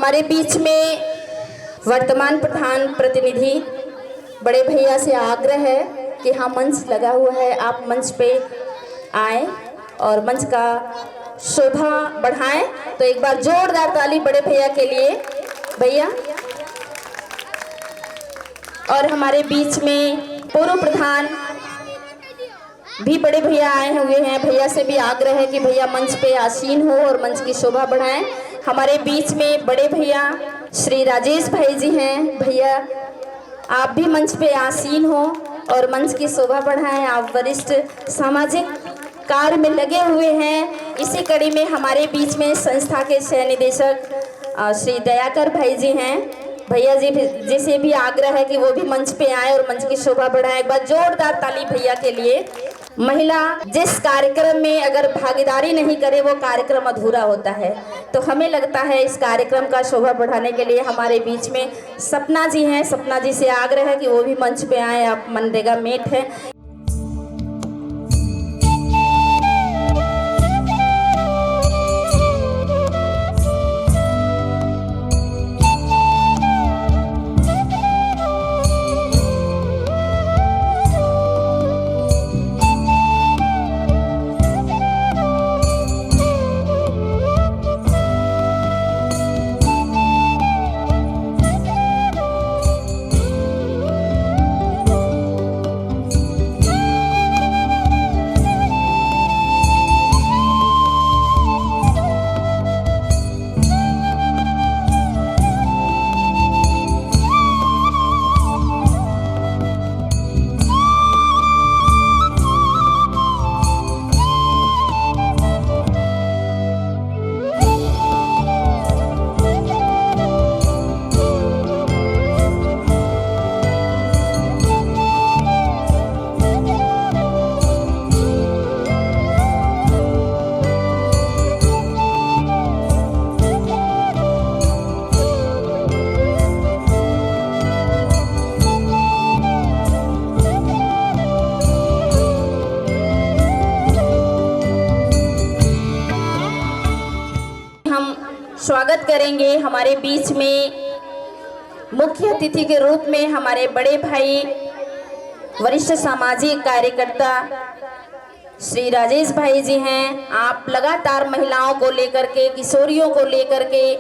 हमारे बीच में वर्तमान प्रधान प्रतिनिधि बड़े भैया से आग्रह है कि हाँ मंच लगा हुआ है, आप मंच पे आए और मंच का शोभा बढ़ाएं। तो एक बार जोरदार ताली बड़े भैया के लिए। भैया और हमारे बीच में पूर्व प्रधान भी बड़े भैया आए हुए हैं। भैया से भी आग्रह है कि भैया मंच पे आसीन हो और मंच की शोभा बढ़ाएं। हमारे बीच में बड़े भैया श्री राजेश भाई जी हैं। भैया आप भी मंच पे आसीन हो और मंच की शोभा बढ़ाएं। आप वरिष्ठ सामाजिक कार्य में लगे हुए हैं। इसी कड़ी में हमारे बीच में संस्था के सह निदेशक श्री दयाकर भाई जी हैं। भैया जी से भी आग्रह है कि वो भी मंच पे आए और मंच की शोभा बढ़ाएं। एक बार जोरदार ताली भैया के लिए। महिला जिस कार्यक्रम में अगर भागीदारी नहीं करे वो कार्यक्रम अधूरा होता है। तो हमें लगता है इस कार्यक्रम का शोभा बढ़ाने के लिए हमारे बीच में सपना जी हैं। सपना जी से आग्रह है कि वो भी मंच पे आए। आप मनरेगा मेट हैं। स्वागत करेंगे हमारे बीच में मुख्य अतिथि के रूप में हमारे बड़े भाई वरिष्ठ सामाजिक कार्यकर्ता श्री राजेश भाई जी हैं। आप लगातार महिलाओं को लेकर के, किशोरियों को लेकर के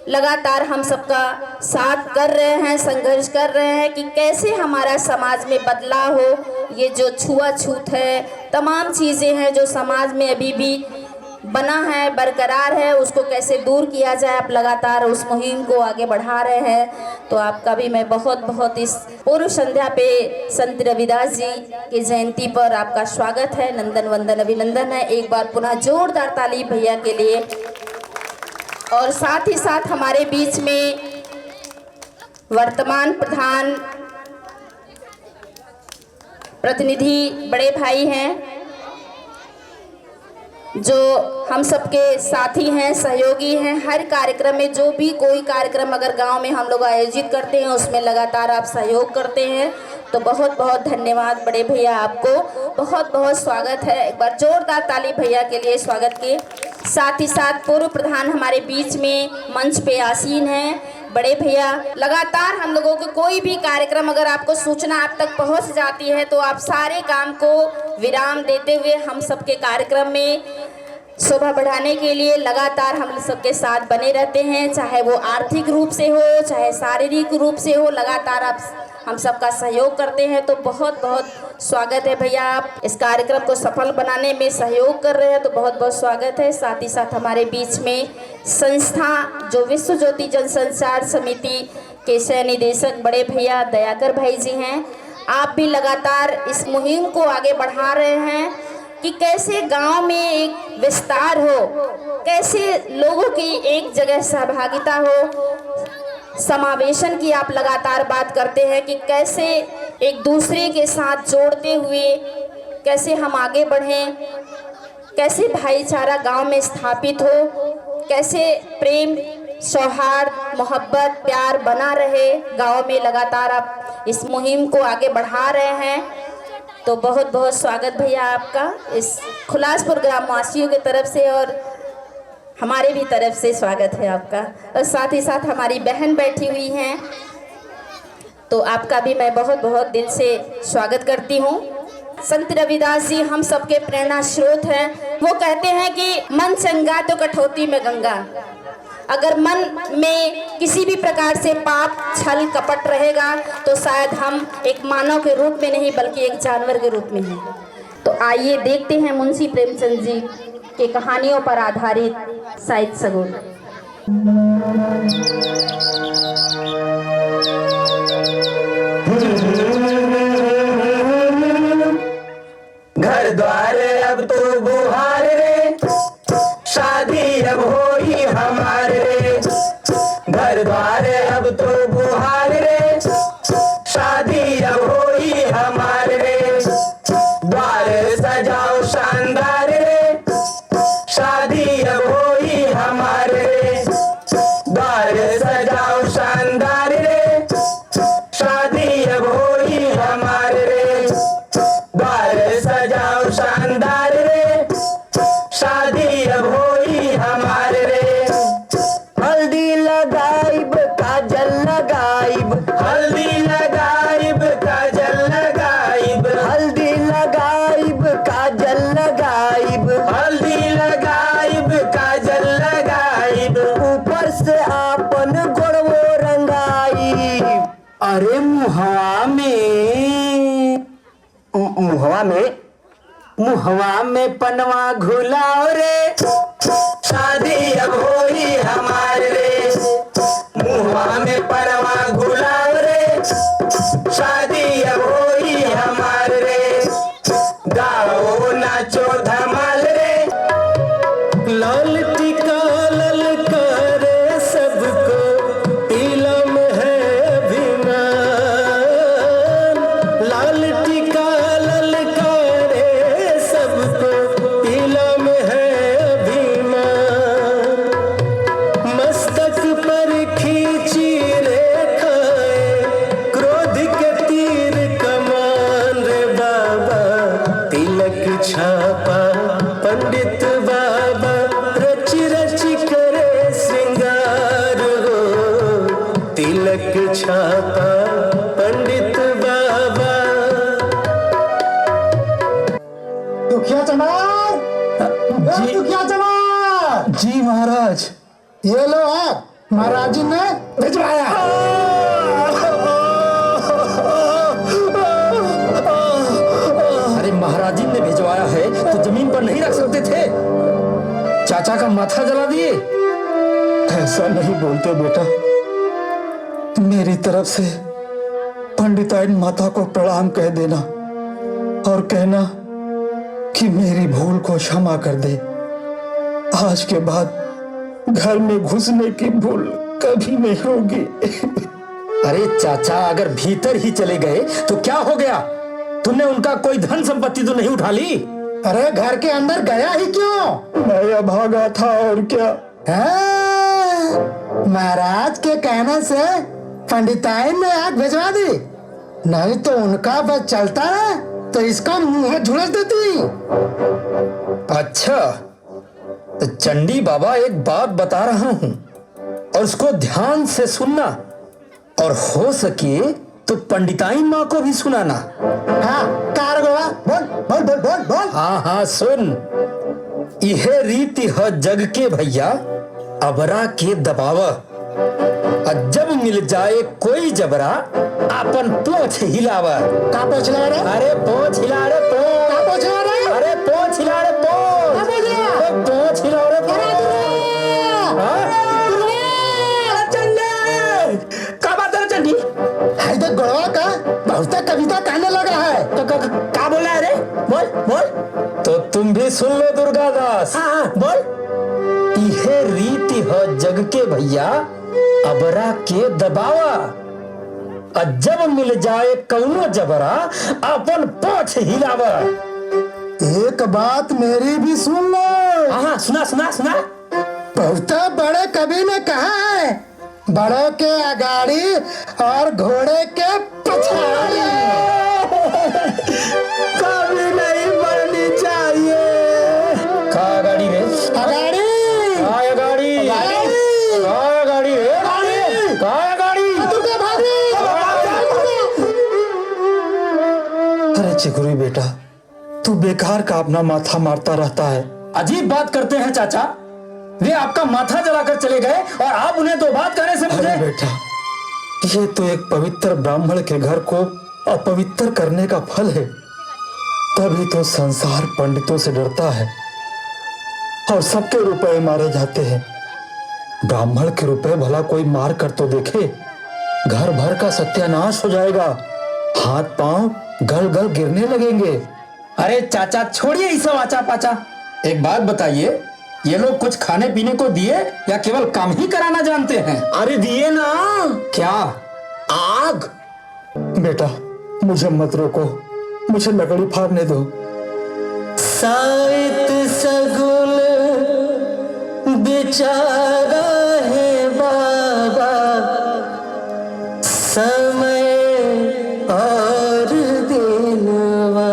लगातार हम सबका साथ कर रहे हैं, संघर्ष कर रहे हैं कि कैसे हमारा समाज में बदलाव हो। ये जो छुआछूत है, तमाम चीज़ें हैं जो समाज में अभी भी बना है, बरकरार है, उसको कैसे दूर किया जाए। आप लगातार उस मुहिम को आगे बढ़ा रहे हैं। तो आपका भी मैं बहुत बहुत इस पूर्व संध्या पे संत रविदास जी की जयंती पर आपका स्वागत है, नंदन वंदन अभिनंदन है। एक बार पुनः जोरदार ताली भैया के लिए। और साथ ही साथ हमारे बीच में वर्तमान प्रधान प्रतिनिधि बड़े भाई हैं जो हम सबके साथी हैं, सहयोगी हैं। हर कार्यक्रम में जो भी कोई कार्यक्रम अगर गांव में हम लोग आयोजित करते हैं उसमें लगातार आप सहयोग करते हैं। तो बहुत बहुत धन्यवाद बड़े भैया, आपको बहुत बहुत स्वागत है। एक बार जोरदार ताली भैया के लिए स्वागत के। साथ ही साथ पूर्व प्रधान हमारे बीच में मंच पे आसीन हैं बड़े भैया। लगातार हम लोगों को कोई भी कार्यक्रम अगर आपको सूचना आप तक पहुंच जाती है तो आप सारे काम को विराम देते हुए हम सबके कार्यक्रम में शोभा बढ़ाने के लिए लगातार हम सबके साथ बने रहते हैं। चाहे वो आर्थिक रूप से हो, चाहे शारीरिक रूप से हो, लगातार आप हम सबका सहयोग करते हैं। तो बहुत बहुत स्वागत है भैया, आप इस कार्यक्रम को सफल बनाने में सहयोग कर रहे हैं। तो बहुत बहुत स्वागत है। साथ ही साथ हमारे बीच में संस्था जो विश्व ज्योति जनसंचार समिति के सह निदेशक बड़े भैया दयाकर भाई जी हैं। आप भी लगातार इस मुहिम को आगे बढ़ा रहे हैं कि कैसे गांव में एक विस्तार हो, कैसे लोगों की एक जगह सहभागिता हो, समावेशन की आप लगातार बात करते हैं कि कैसे एक दूसरे के साथ जोड़ते हुए कैसे हम आगे बढ़ें, कैसे भाईचारा गांव में स्थापित हो, कैसे प्रेम, सौहार्द, मोहब्बत, प्यार बना रहे गांव में। लगातार आप इस मुहिम को आगे बढ़ा रहे हैं। तो बहुत बहुत स्वागत भैया आपका इस खुलासपुर ग्रामवासियों की तरफ से। और हमारे भी तरफ से स्वागत है आपका। और साथ ही साथ हमारी बहन बैठी हुई हैं, तो आपका भी मैं बहुत बहुत दिल से स्वागत करती हूँ। संत रविदास जी हम सबके प्रेरणा स्रोत हैं। वो कहते हैं कि मन चंगा तो कठौती में गंगा। अगर मन में किसी भी प्रकार से पाप छल कपट रहेगा तो शायद हम एक मानव के रूप में नहीं बल्कि एक जानवर के रूप में हैं। तो आइए देखते हैं मुंशी प्रेमचंद जी के कहानियों पर आधारित साहित्य सगुन। घर द्वार अब तो बुहार रे, शादी अब होई हमारे रे। घर द्वार अब तो बुहार रे, शादी अब होई हमारे रे। द्वार सजाओ शानदार रे, शादी अब होई हमारे रे। द्वार सजाओ शानदार रे, शादी अब होई हमारे रे। द्वार सजाओ शानदार रे, शादी अब होई हमारे रे। हल्दी लगाइब काजल लगाइब, हल्दी लगाइब काजल लगाइब, हल्दी लगाइब काजल लगाइब, हल्दी लगाइब काजल लगाइब। ऊपर से आपन गोड़वो रंगाइब। अरे मुहवा में पनवा घुलाओ रे, शादी अब होई हमारे रे। मुहवा में पनवा घुलाओ रे, शादी अब होई हमारे रे। गाओ नाचो धमाल रे, लाल टीका ललकारे सबको इलम है अभिमान। लाल टीका ललकारे सबको इलम है अभिमान। मस्तक पर खींची रेखाएं, क्रोध के तीर कमान रे बाबा। तिलक छापा पंडित बाबा, रच रच करे श्रृंगार हो। तिलक छापा पंडित बाबा। दुखिया चमार, जी। दुखिया चमार। जी महाराज। ये लो आप, महाराज जी ने भिजवाया। अरे महाराज जी ने भिजवाया है तो जमीन पर नहीं रख सकते थे? चाचा का माथा जला दिए? ऐसा नहीं बोलते बेटा। मेरी तरफ से पंडिताइन माता को प्रणाम कह देना और कहना कि मेरी भूल को क्षमा कर दे। आज के बाद घर में घुसने की भूल कभी नहीं होगी। अरे चाचा, अगर भीतर ही चले गए तो क्या हो गया? तुमने उनका कोई धन संपत्ति तो नहीं उठा ली? अरे घर के अंदर गया ही क्यों? मैं भागा था और क्या। महाराज के कहने से पंडिताइन ने आग भिजवा दी, नहीं तो उनका बस चलता है तो इसका मुंह झुलस देती। अच्छा, तो चंडी बाबा एक बात बता रहा हूं और उसको ध्यान से सुनना, और हो सके तो पंडिताइन माँ को भी सुनाना। हाँ कारगोड़ा, बोल बोल बोल बोल बोल। हाँ हाँ सुन। यह रीति है जग के भैया, अबरा के दबावा। और जब मिल जाए कोई जबरा, अपन पोछ हिलावा। का पोछ हिला रे? अरे पोछ हिला रे पोछ। का पोछ हिला रे? अरे पोछ हिला रे पोछ। का पोछ हिला? अरे पोछ हिला रे पोछ। क्या बात है चंडी? हाय तो गोड़वा का बहुत कविता कहने लगा है। तो क्या बोला है रे? बोल बोल। तो तुम भी सुन लो दुर्गादास। हाँ बोल। यह रीति है जग के भैया, अबरा के दबावा। और जब मिल जाए कौनो जबरा, अपन पोछ हिलावा। एक बात मेरी भी सुन लो। हाँ सुना सुना सुना। बहुत बड़े कवि ने कहा है, बड़ों के अगाड़ी और घोड़े के पछाड़ी। कभी नहीं बढ़नी चाहिए। का गाड़ी रे? अगाड़ी बेकार का अपना माथा मारता रहता है। अजीब बात करते हैं चाचा, वे आपका माथा जलाकर चले गए और आप उन्हें दो बात कहने से मुझे। अरे बेटा, ये तो एक पवित्र ब्राह्मण के घर को अपवित्र करने का फल है। तभी तो संसार पंडितों से डरता है और सबके रुपए मारे जाते हैं। ब्राह्मण के रुपए भला कोई मार कर तो देखे, घर भर का सत्यानाश हो जाएगा, हाथ पांव गल गल गिरने लगेंगे। अरे चाचा छोड़िए ये सब आचा पाचा, एक बात बताइए, ये लोग कुछ खाने पीने को दिए या केवल काम ही कराना जानते हैं? अरे दिए ना। क्या? आग। बेटा मुझे मत रोको, मुझे लकड़ी फाड़ने दो। साइत सगुल बेचारा है बाबा, समय और दिनवा,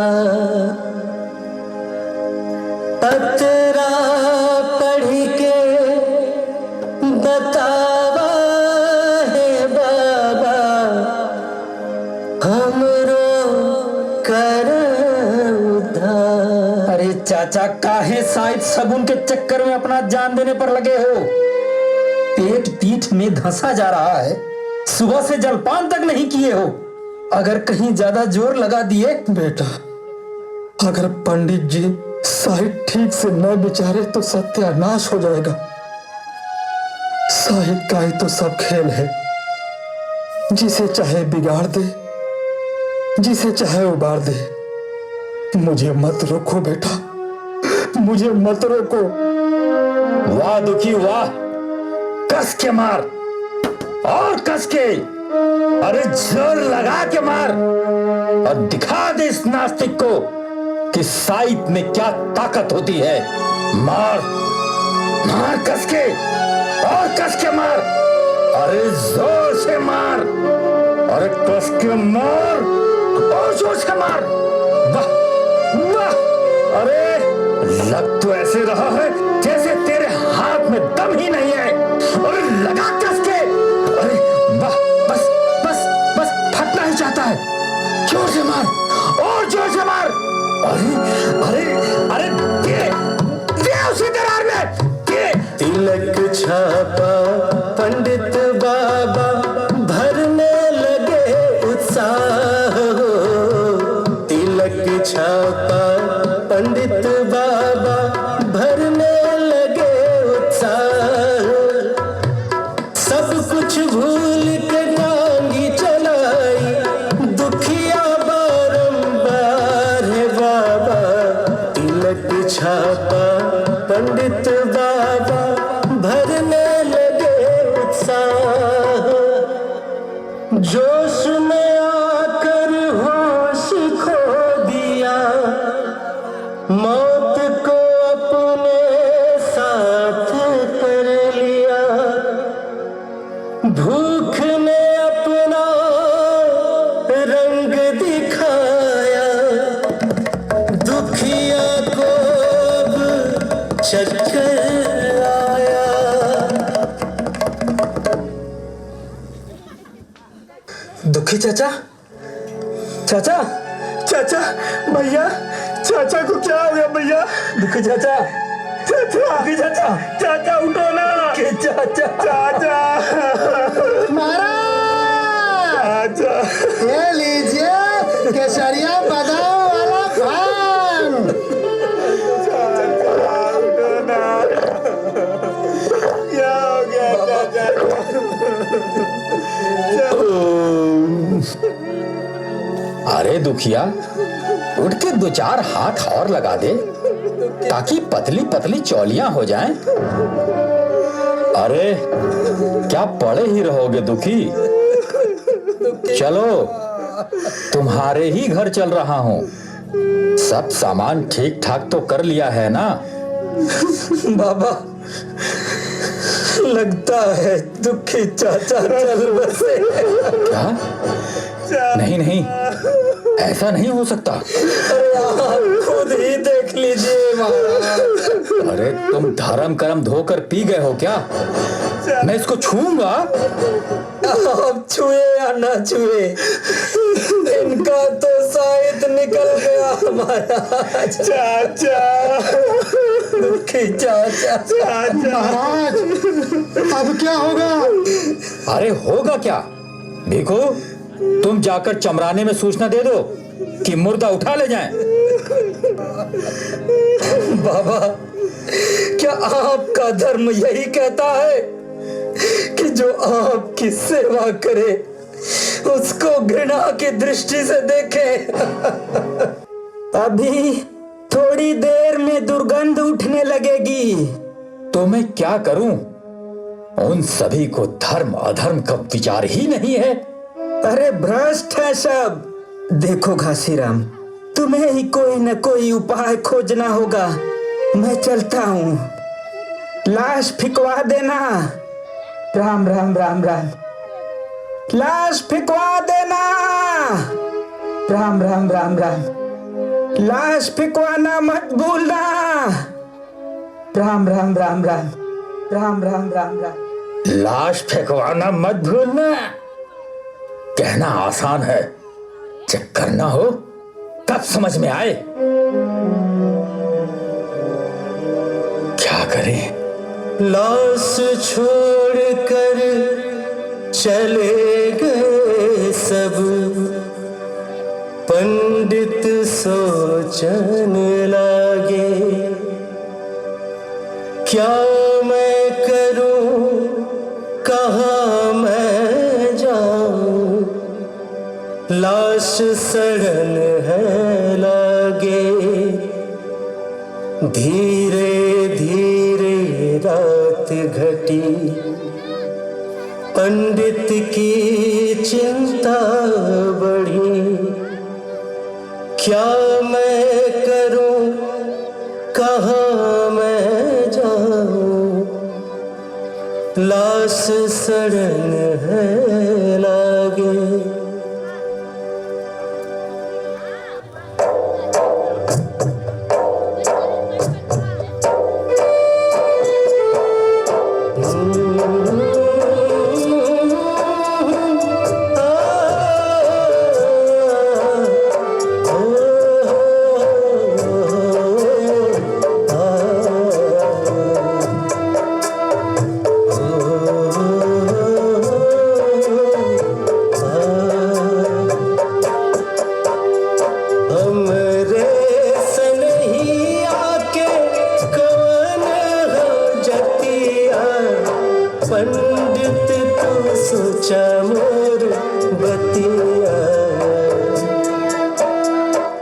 पतरा पढ़ के बतावा है बाबा, हमरो कर उद्धार। अरे चाचा काहे साइड सगुन के चक्कर में अपना जान देने पर लगे हो? पेट पीठ में धंसा जा रहा है, सुबह से जलपान तक नहीं किए हो। अगर कहीं ज्यादा जोर लगा दिए। बेटा अगर पंडित जी साहित्य ठीक से न विचारे तो सत्यानाश हो जाएगा। साहित्य का ही तो सब खेल है, जिसे चाहे बिगाड़ दे, जिसे चाहे उबार दे। मुझे मत रोको बेटा, मुझे मत रोको। वाह दुखी वाह, कस के मार और कस के, अरे जोर लगा के मार और दिखा दे इस नास्तिक को कि साहित्य में क्या ताकत होती है। मार मार कस के और कस के मार, अरे जोर से मार, अरे कस के मार और जोर से मार। वाह वाह, अरे लग तो ऐसे रहा है जैसे तेरे हाथ में दम ही नहीं है। अरे लगा कस के, अरे वाह, बस बस बस फटना ही चाहता है। जोर से मार और जोर से मार। अरे अरे अरे दे उसी दरार में दे। तिलक छापा पंडित बाबा, भरने लगे उत्साह हो। तिलक छापा पंडित बाबा, भरने लगे उत्साह। सब कुछ भूल के टांगी चलाई, दुखिया बारंबार है बाबा। तिलक छापा पंडित बाबा, भरने लगे उत्साह। जोश में आकर होश खो दिया, मौत को अपने साथ कर लिया। भूख ने अपना रंग दिखाया, दुखिया को अब चक्कर आया। दुखी चाचा, चाचा चाचा, भैया, चाचा को क्या हो गया भैया? दुखी चाचा, चाचा, दुखी चाचा, चाचा उठो ना। के चाचा, चाचा, महाराज चाचा, ये लीजिए केसरिया बादाम वाला पान। उठो ना। क्या हो गया चाचा? अरे दुखिया, उठ के दो चार हाथ और लगा दे ताकि पतली पतली चौलियां हो जाएं। अरे क्या पड़े ही रहोगे दुखी? चलो तुम्हारे ही घर चल रहा हूं। सब सामान ठीक ठाक तो कर लिया है ना? बाबा लगता है दुखी चाचा चल बसे। क्या? नहीं नहीं, ऐसा नहीं हो सकता। अरे आप खुद ही देख लीजिए महाराज। अरे तुम धर्म कर्म धोकर पी गए हो क्या? मैं इसको छूऊंगा? आप छुए या ना छुए, इनका तो साहित्य निकल गया महाराज। चाचा दुखी चाचा। महाराज अब क्या होगा? अरे होगा क्या? देखो, तुम जाकर चमराने में सूचना दे दो कि मुर्दा उठा ले जाएं। बाबा, क्या आपका धर्म यही कहता है कि जो आपकी सेवा करे उसको घृणा की दृष्टि से देखे? अभी थोड़ी देर में दुर्गंध उठने लगेगी। तो मैं क्या करूं? उन सभी को धर्म अधर्म का विचार ही नहीं है। अरे भ्रष्ट है सब। देखो घासीराम, तुम्हें ही कोई न कोई उपाय खोजना होगा। मैं चलता हूँ, लाश फिकवा देना। राम राम राम राम। लाश फिकवा देना। राम राम राम राम। लाश फिकवाना मत भूलना। राम राम राम राम। राम राम राम राम। लाश फेंकवाना मत भूलना। कहना आसान है, जब करना हो तब समझ में आए। क्या करें? लाश छोड़कर चले गए सब, पंडित सोचन लागे, क्या मैं करूं, कहाँ मैं जाऊं, लाश सड़न है लागे। धीरे धीरे रात घटी, पंडित की चिंता बढ़ी, क्या मैं करूं, कहाँ मैं जाऊं, लाश सड़न है लागे। पंडित तू सोचा मोर बतिया,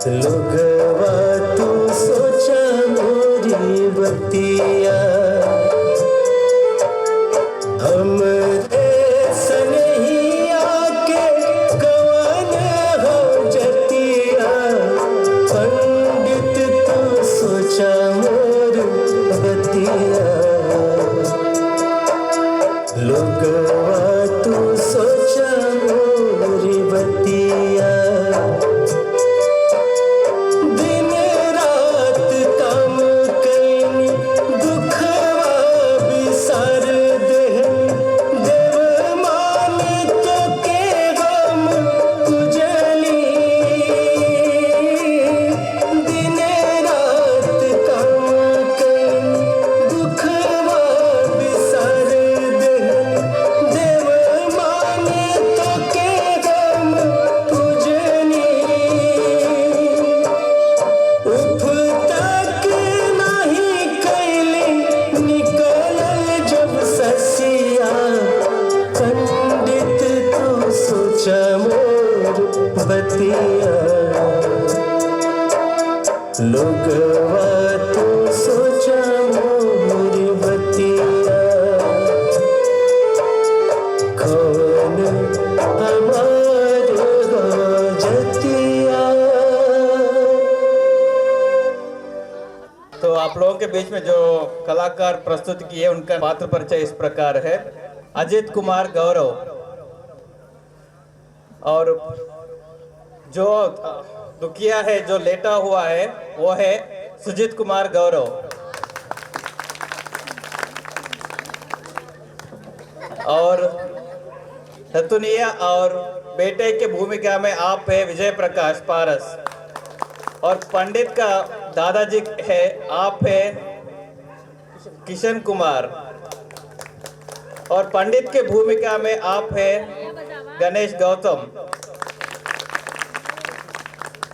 लोगवा तू सोचा मोरी बतिया, हमरे सनहिया के कवन हो जतिया, पंडित तू सोचा मोर बतिया, लोगवा तू सोचा मोरी बतिया। दिन रात काम कैनी, दुखवा बिसर देहनी, देव मान तो के हम उजली। दिन रात काम कैनी, दुखवा बिसर देहनी, देव मान तो के हम पूजनी। उफ तक नहीं कैली, निकलल जब ससिया, पंडित तू सोचा मोर बतिया, लोगवा तू सोचा मोर बतिया, कौन हमार जतिया। तो आप लोगों के बीच में जो कलाकार प्रस्तुत किए उनका पात्र परिचय इस प्रकार है। अजित कुमार गौरव, और जो दुखिया है, जो लेटा हुआ है, वो है सुजीत कुमार गौरव। और नतुनिया और बेटे की भूमिका में आप है विजय प्रकाश पारस, और पंडित का दादाजी है आप है किशन कुमार, और पंडित के भूमिका में आप है गणेश गौतम।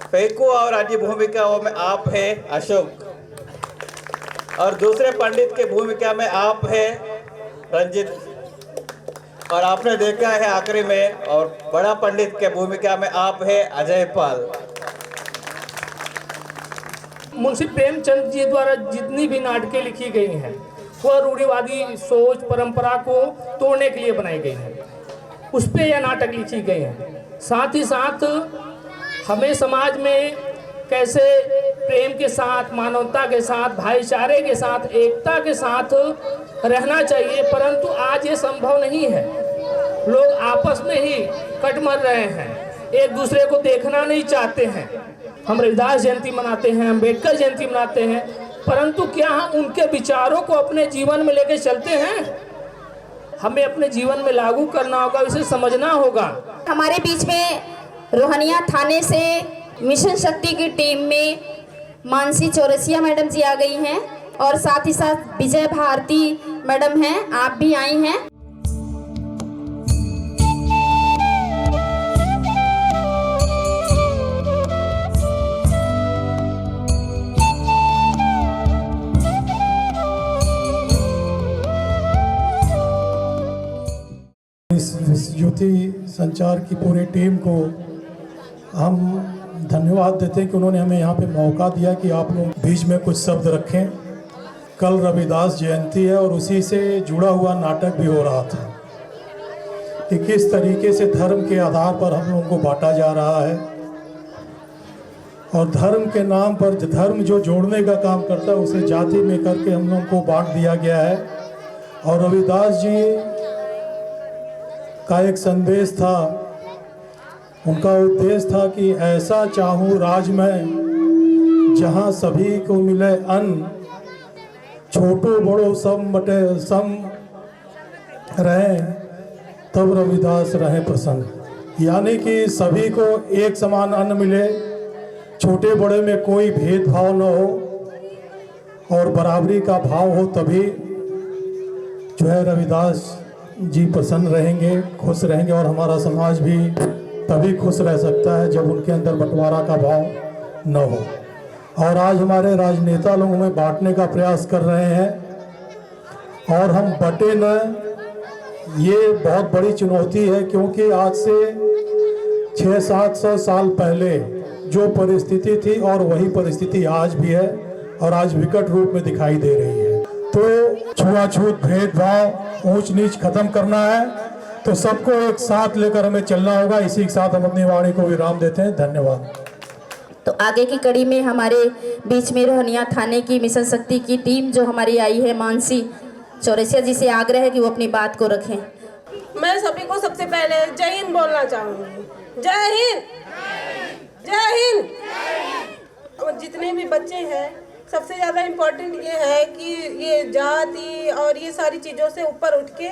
फेकू और अन्य भूमिकाओं में आप है अशोक, और दूसरे पंडित के भूमिका में आप है रंजित, और आपने देखा है आखिरी में और बड़ा पंडित के भूमिका में आप है अजय पाल। मुंशी प्रेमचंद जी द्वारा जितनी भी नाटकें लिखी गई हैं वह रूढ़िवादी सोच परंपरा को तोड़ने के लिए बनाई गई हैं, उस पे यह नाटक लिखी गई हैं। साथ ही साथ हमें समाज में कैसे प्रेम के साथ, मानवता के साथ, भाईचारे के साथ, एकता के साथ रहना चाहिए, परंतु आज ये संभव नहीं है। लोग आपस में ही कट मर रहे हैं, एक दूसरे को देखना नहीं चाहते हैं। हम रविदास जयंती मनाते हैं, अम्बेडकर जयंती मनाते हैं, परंतु क्या हम उनके विचारों को अपने जीवन में लेकर चलते हैं? हमें अपने जीवन में लागू करना होगा, इसे समझना होगा। हमारे बीच में रोहनिया थाने से मिशन शक्ति की टीम में मानसी चौरसिया मैडम जी आ गई हैं, और साथ ही साथ विजय भारती मैडम हैं, आप भी आई हैं। इस युति संचार की पूरी टीम को हम धन्यवाद देते हैं कि उन्होंने हमें यहाँ पे मौका दिया कि आप लोग बीच में कुछ शब्द रखें। कल रविदास जयंती है और उसी से जुड़ा हुआ नाटक भी हो रहा था कि किस तरीके से धर्म के आधार पर हम लोगों को बांटा जा रहा है, और धर्म के नाम पर धर्म जो जोड़ने का काम करता है उसे जाति में करके हम लोगों को बांट दिया गया है। और रविदास जी का एक संदेश था, उनका उद्देश्य था कि ऐसा चाहूँ राज में जहाँ सभी को मिले अन्न, छोटो बड़ो सब मटे सम रहें, तब रविदास रहे प्रसन्न। यानी कि सभी को एक समान अन्न मिले, छोटे बड़े में कोई भेदभाव न हो और बराबरी का भाव हो, तभी जो है रविदास जी प्रसन्न रहेंगे, खुश रहेंगे, और हमारा समाज भी तभी खुश रह सकता है जब उनके अंदर बंटवारा का भाव न हो। और आज हमारे राजनेता लोग हमें बांटने का प्रयास कर रहे हैं, और हम बटे न, ये बहुत बड़ी चुनौती है, क्योंकि आज से 600-700 साल पहले जो परिस्थिति थी और वही परिस्थिति आज भी है, और आज विकट रूप में दिखाई दे रही है। तो छुआछूत, भेदभाव, ऊंच नीच खत्म करना है, तो सबको एक साथ लेकर हमें चलना होगा। इसी के साथ हम अपनी वाणी को विराम देते हैं। धन्यवाद। तो आगे की कड़ी में हमारे बीच में रोहनिया थाने की मिशन शक्ति की टीम जो हमारी आई है, मानसी चौरसिया जी से आग्रह है कि वो अपनी बात को रखें। मैं सभी को सबसे पहले जय हिंद बोलना चाहूँगी। जय हिंद, जय हिंद। और जितने भी बच्चे हैं, सबसे ज़्यादा इम्पोर्टेंट ये है कि ये जाति और ये सारी चीज़ों से ऊपर उठ के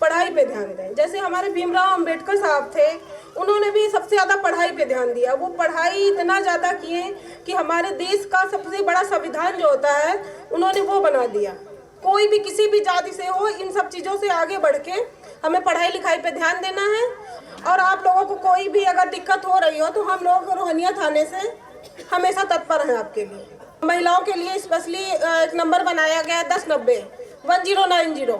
पढ़ाई पे ध्यान दें। जैसे हमारे भीमराव अंबेडकर साहब थे, उन्होंने भी सबसे ज़्यादा पढ़ाई पे ध्यान दिया। वो पढ़ाई इतना ज़्यादा किए कि हमारे देश का सबसे बड़ा संविधान जो होता है उन्होंने वो बना दिया। कोई भी किसी भी जाति से हो, इन सब चीज़ों से आगे बढ़ के हमें पढ़ाई लिखाई पे ध्यान देना है। और आप लोगों को कोई भी अगर दिक्कत हो रही हो तो हम लोग रोहनिया थाने से हमेशा तत्पर हैं आपके लिए। महिलाओं के लिए स्पेशली एक नंबर बनाया गया है 1090-1090।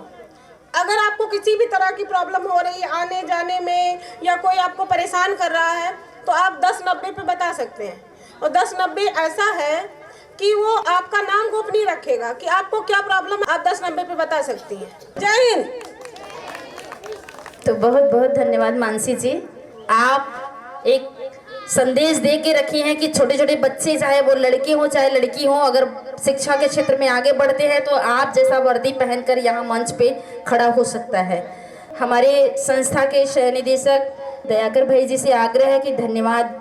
अगर आपको किसी भी तरह की प्रॉब्लम हो रही है आने जाने में, या कोई आपको परेशान कर रहा है, तो आप 1090 पे बता सकते हैं। और 1090 ऐसा है कि वो आपका नाम गोपनीय रखेगा कि आपको क्या प्रॉब्लम, आप 1090 पे बता सकती हैं। जय हिंद। तो बहुत बहुत धन्यवाद मानसी जी, आप एक संदेश दे के रखी हैं कि छोटे छोटे बच्चे, चाहे वो लड़के हों चाहे लड़की हों, अगर शिक्षा के क्षेत्र में आगे बढ़ते हैं तो आप जैसा वर्दी पहनकर यहाँ मंच पे खड़ा हो सकता है। हमारे संस्था के सह निदेशक दयाकर भाई जी से आग्रह है कि धन्यवाद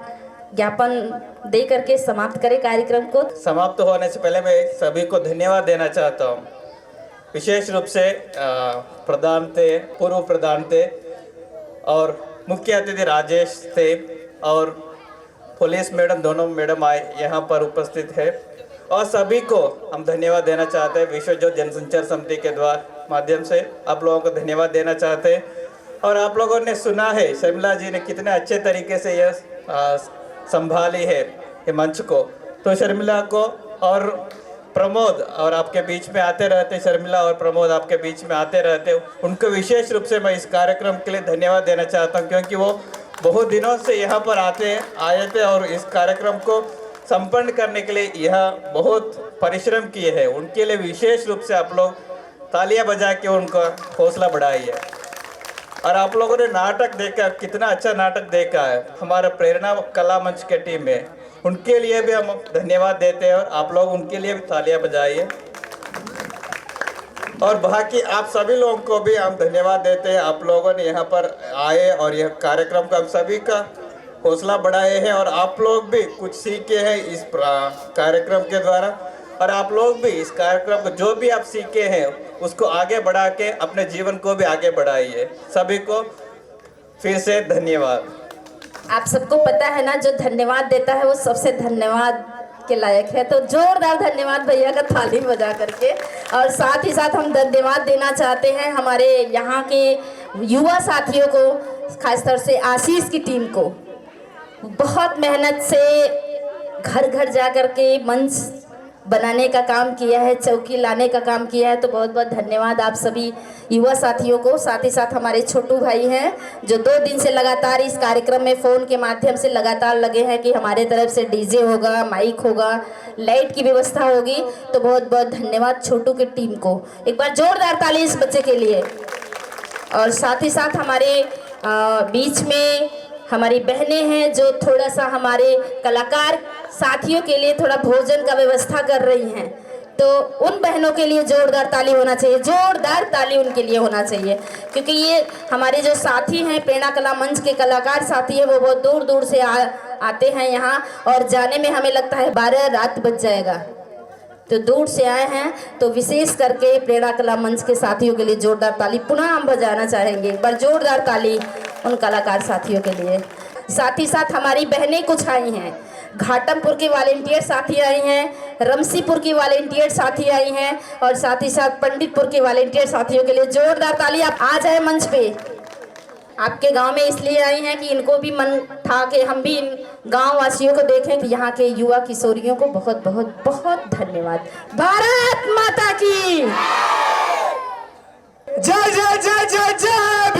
ज्ञापन दे करके समाप्त करें कार्यक्रम को। समाप्त होने से पहले मैं सभी को धन्यवाद देना चाहता हूँ, विशेष रूप से प्रधान थे, पूर्व प्रधान थे और मुख्य अतिथि राजेश थे और पुलिस मैडम, दोनों मैडम आए यहाँ पर उपस्थित है। और सभी को हम धन्यवाद देना चाहते हैं, विश्व ज्योति जनसंचार समिति के द्वारा माध्यम से आप लोगों को धन्यवाद देना चाहते हैं। और आप लोगों ने सुना है शर्मिला जी ने कितने अच्छे तरीके से यह संभाली है ये मंच को। तो शर्मिला को और प्रमोद और आपके बीच में आते रहते, शर्मिला और प्रमोद आपके बीच में आते रहते, उनको विशेष रूप से मैं इस कार्यक्रम के लिए धन्यवाद देना चाहता हूँ, क्योंकि वो बहुत दिनों से यहाँ पर आए थे और इस कार्यक्रम को संपन्न करने के लिए यह बहुत परिश्रम किए हैं। उनके लिए विशेष रूप से आप लोग तालियां बजा के उनका हौसला बढ़ाइए। और आप लोगों ने नाटक देखा, कितना अच्छा नाटक देखा है हमारा प्रेरणा कला मंच के टीम में, उनके लिए भी हम धन्यवाद देते हैं और आप लोग उनके लिए भी तालियां बजाइए। और बाकी आप सभी लोगों को भी हम धन्यवाद देते हैं, आप लोगों ने यहाँ पर आए और यह कार्यक्रम का हम सभी का हौसला बढ़ाए हैं और आप लोग भी कुछ सीखे हैं इस कार्यक्रम के द्वारा। और आप लोग भी इस कार्यक्रम को जो भी आप सीखे हैं उसको आगे बढ़ा के अपने जीवन को भी आगे बढ़ाइए। सभी को फिर से धन्यवाद। आप सबको पता है ना, जो धन्यवाद देता है वो सबसे धन्यवाद के लायक है। तो जोरदार धन्यवाद भैया का ताली बजा करके। और साथ ही साथ हम धन्यवाद देना चाहते हैं हमारे यहाँ के युवा साथियों को, खासतौर से आशीष की टीम को। बहुत मेहनत से घर घर जा कर के मंच बनाने का काम किया है, चौकी लाने का काम किया है। तो बहुत बहुत धन्यवाद आप सभी युवा साथियों को। साथ ही साथ हमारे छोटू भाई हैं जो 2 दिन से लगातार इस कार्यक्रम में फ़ोन के माध्यम से लगातार लगे हैं कि हमारे तरफ से डीजे होगा, माइक होगा, लाइट की व्यवस्था होगी। तो बहुत बहुत धन्यवाद छोटू की टीम को। एक बार जोरदार ताली इस बच्चे के लिए। और साथ ही साथ हमारे बीच में हमारी बहनें हैं जो थोड़ा सा हमारे कलाकार साथियों के लिए थोड़ा भोजन का व्यवस्था कर रही हैं। तो उन बहनों के लिए जोरदार ताली होना चाहिए, जोरदार ताली उनके लिए होना चाहिए, क्योंकि ये हमारे जो साथी हैं प्रेरणा कला मंच के कलाकार साथी हैं, वो बहुत दूर दूर से आते हैं यहाँ। और जाने में हमें लगता है 12 रात बज जाएगा, तो दूर से आए हैं। तो विशेष करके प्रेरणा कला मंच के साथियों के लिए जोरदार ताली पुनः हम बजाना चाहेंगे। एक बार जोरदार ताली उन कलाकार साथियों के लिए। साथ ही साथ हमारी बहनें कुछ आई हैं, घाटमपुर की वॉलेंटियर साथी आई हैं, रमसीपुर की वॉलेंटियर साथी आई हैं और साथ ही साथ पंडितपुर के वॉलेंटियर साथियों के लिए जोरदार ताली। आप आ जाए मंच पे। आपके गांव में इसलिए आई हैं कि इनको भी मन था कि हम भी इन गांव वासियों को देखें। कि यहाँ के युवा किशोरियों को बहुत बहुत बहुत धन्यवाद। भारत माता की जय जय जय जय जय